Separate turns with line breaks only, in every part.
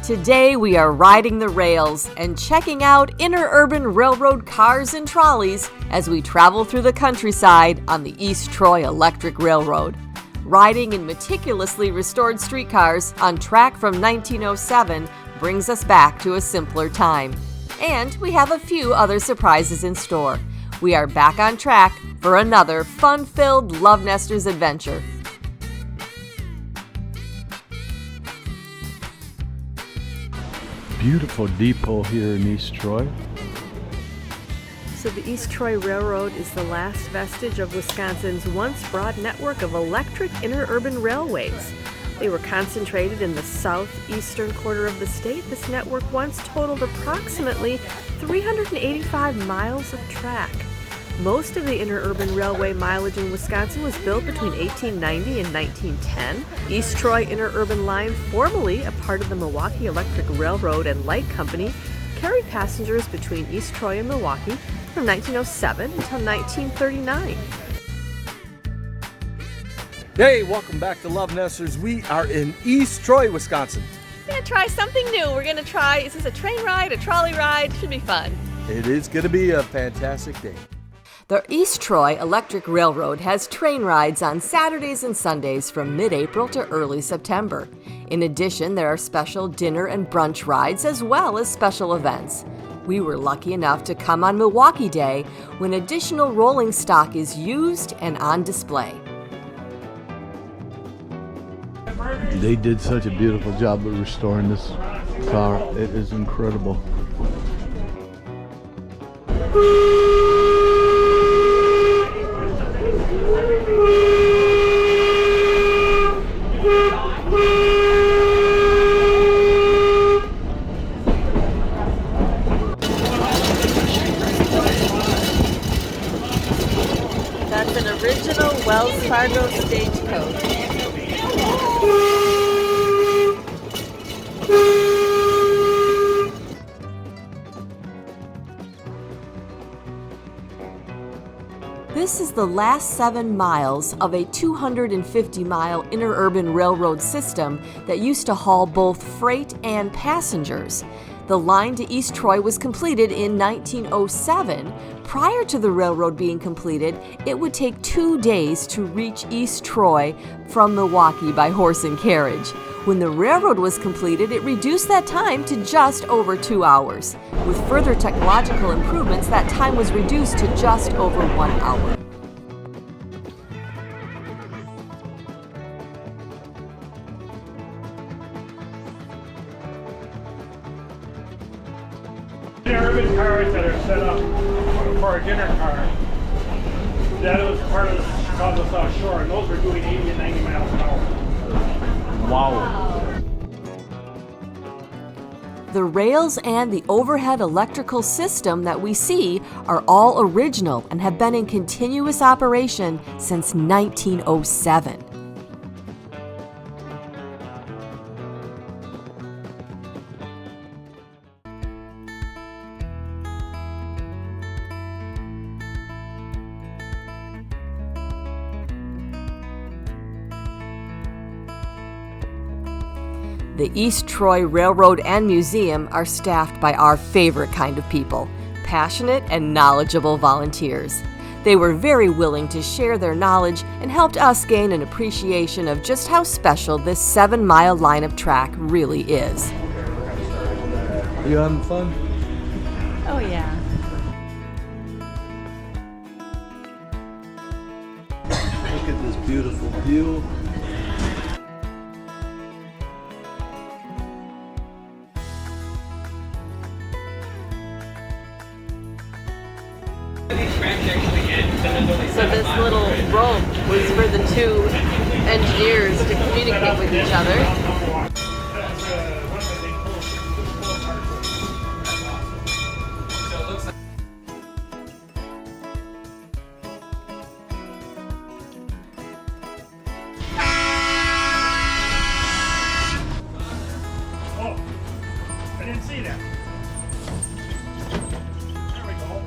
Today we are riding the rails and checking out interurban railroad cars and trolleys as we travel through the countryside on the East Troy Electric Railroad. Riding in meticulously restored streetcars on track from 1907 brings us back to a simpler time. And we have a few other surprises in store. We are back on track for another fun-filled LoveNesters adventure.
Beautiful depot here in East Troy.
So the East Troy Railroad is the last vestige of Wisconsin's once broad network of electric interurban railways. They were concentrated in the southeastern quarter of the state. This network once totaled approximately 385 miles of track. Most of the interurban railway mileage in Wisconsin was built between 1890 and 1910. East Troy Interurban Line, formerly a part of the Milwaukee Electric Railroad and Light Company, carried passengers between East Troy and Milwaukee from 1907 until 1939.
Hey, welcome back to LoveNesters. We are in East Troy, Wisconsin.
We're going to try something new. We're going to try, is this a train ride, a trolley ride? Should be fun.
It is going to be a fantastic day.
The East Troy Electric Railroad has train rides on Saturdays and Sundays from mid-April to early September. In addition, there are special dinner and brunch rides as well as special events. We were lucky enough to come on Milwaukee Day when additional rolling stock is used and on display.
They did such a beautiful job of restoring this car. It is incredible.
That's an original Wells Fargo stagecoach. This is the last 7 miles of a 250-mile interurban railroad system that used to haul both freight and passengers. The line to East Troy was completed in 1907. Prior to the railroad being completed, it would take 2 days to reach East Troy from Milwaukee by horse and carriage. When the railroad was completed, it reduced that time to just over 2 hours. With further technological improvements, that time was reduced to just over 1 hour.
Interurban cars that are set up for a dinner car, that was part of the Chicago South Shore, and those were doing 80 and 90 miles an hour.
Wow.
The rails and the overhead electrical system that we see are all original and have been in continuous operation since 1907. The East Troy Railroad and Museum are staffed by our favorite kind of people, passionate and knowledgeable volunteers. They were very willing to share their knowledge and helped us gain an appreciation of just how special this 7-mile line of track really is.
You having fun?
Oh yeah.
Look at this beautiful view.
So this little rope was for the two engineers to communicate with each other.
Oh, I didn't see that. There we go.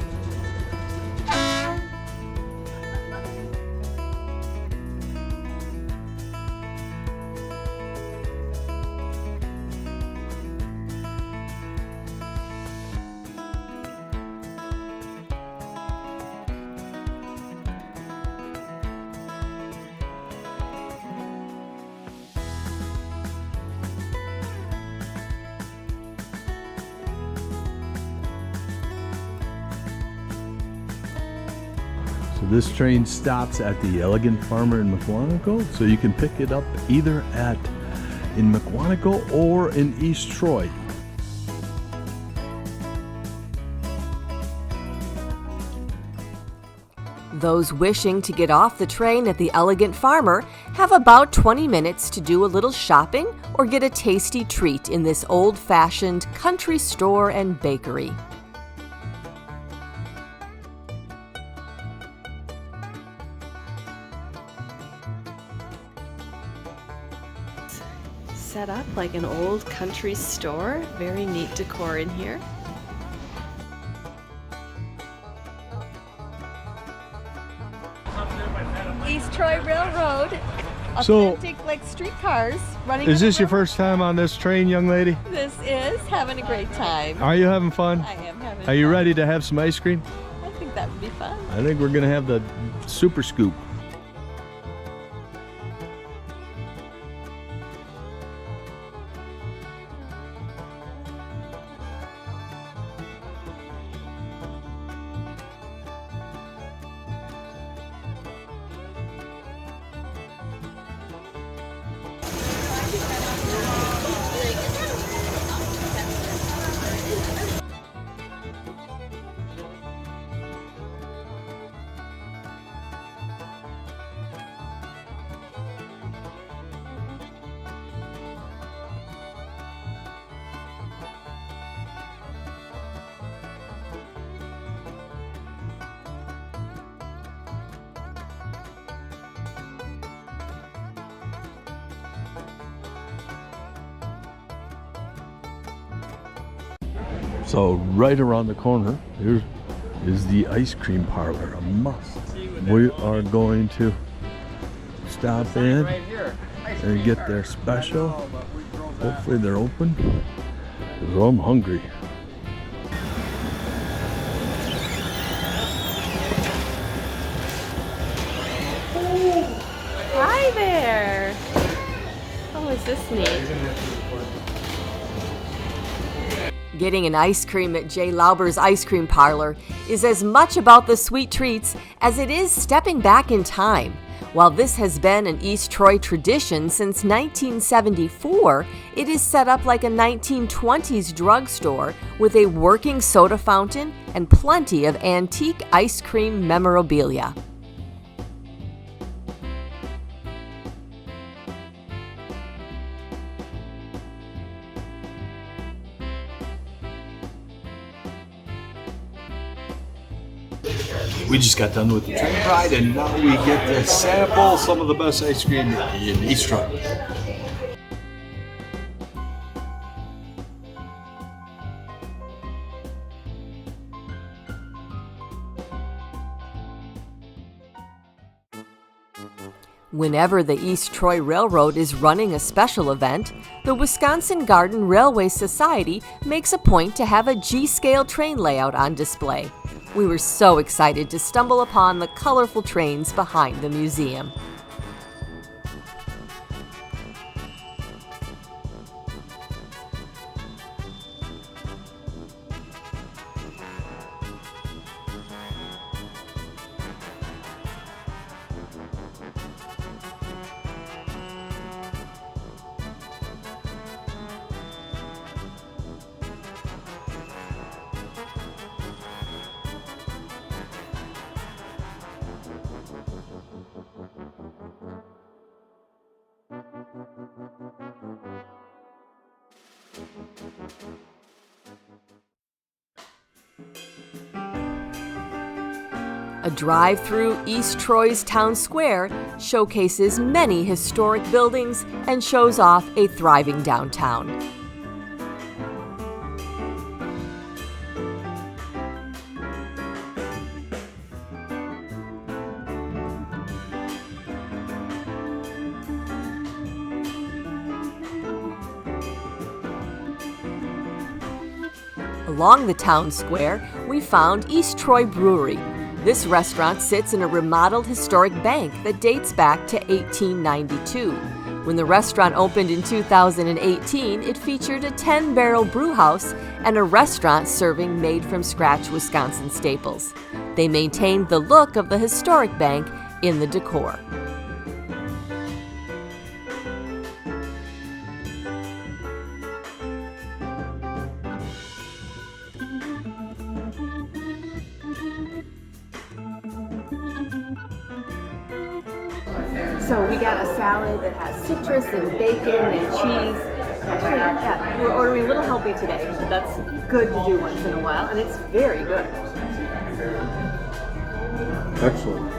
So this train stops at the Elegant Farmer in Mukwonago, so you can pick it up either in Mukwonago or in East Troy.
Those wishing to get off the train at the Elegant Farmer have about 20 minutes to do a little shopping or get a tasty treat in this old-fashioned country store and bakery. Set up like an old country store. Very neat decor in here. East Troy Railroad.
So,
Authentic like streetcars running.
is this your first time on this train, young lady?
This is having a great time.
Are you having fun?
I am having
Are you
fun.
ready to have some ice cream?
I think that would be fun.
I think we're gonna have the super scoop. So right around the corner, here is the ice cream parlor, a must. We are going to stop in and get their special. Hopefully they're open, because I'm hungry.
Hi there. Oh, is this neat? Getting an ice cream at J. Lauber's Ice Cream Parlor is as much about the sweet treats as it is stepping back in time. While this has been an East Troy tradition since 1974, it is set up like a 1920s drugstore with a working soda fountain and plenty of antique ice cream memorabilia.
We just got done with the train ride, and now we get to sample some of the best ice cream in East Troy.
Whenever the East Troy Railroad is running a special event, the Wisconsin Garden Railway Society makes a point to have a G-scale train layout on display. We were so excited to stumble upon the colorful trains behind the museum. A drive through East Troy's town square showcases many historic buildings and shows off a thriving downtown. Along the town square, we found East Troy Brewery. This restaurant sits in a remodeled historic bank that dates back to 1892. When the restaurant opened in 2018, it featured a 10-barrel brew house and a restaurant serving made-from-scratch Wisconsin staples. They maintained the look of the historic bank in the decor. So we got a salad that has citrus and bacon and cheese. Actually, yeah, we're ordering a little healthy today, but that's good to do once in a while, and it's very good.
Excellent.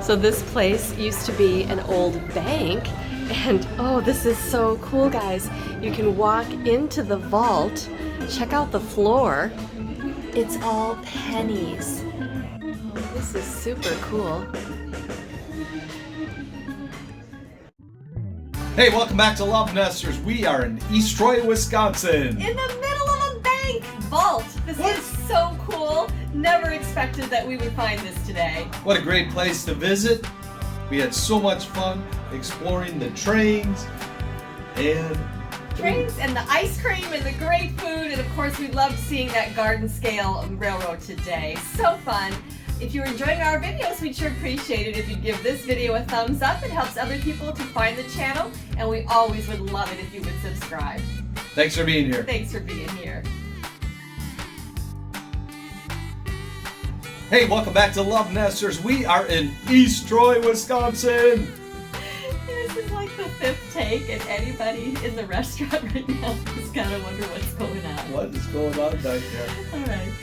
So this place used to be an old bank, and oh, this is so cool, guys. You can walk into the vault, check out the floor. It's all pennies. This is super cool.
Hey, welcome back to LoveNesters. We are in East Troy, Wisconsin.
In the middle of a bank vault. This is so cool. Never expected that we would find this today.
What a great place to visit. We had so much fun exploring the trains and
the ice cream and the great food, and of course we loved seeing that garden scale railroad today. So fun. If you're enjoying our videos, we'd sure appreciate it if you'd give this video a thumbs up. It helps other people to find the channel, and we always would love it if you would subscribe.
thanks for being here.
Thanks for being here.
Hey, welcome back to LoveNesters. We are in East Troy, Wisconsin.
This is like the 5th take, and anybody in the restaurant right now is gonna wonder what's going on.
What is going on back there?
All right.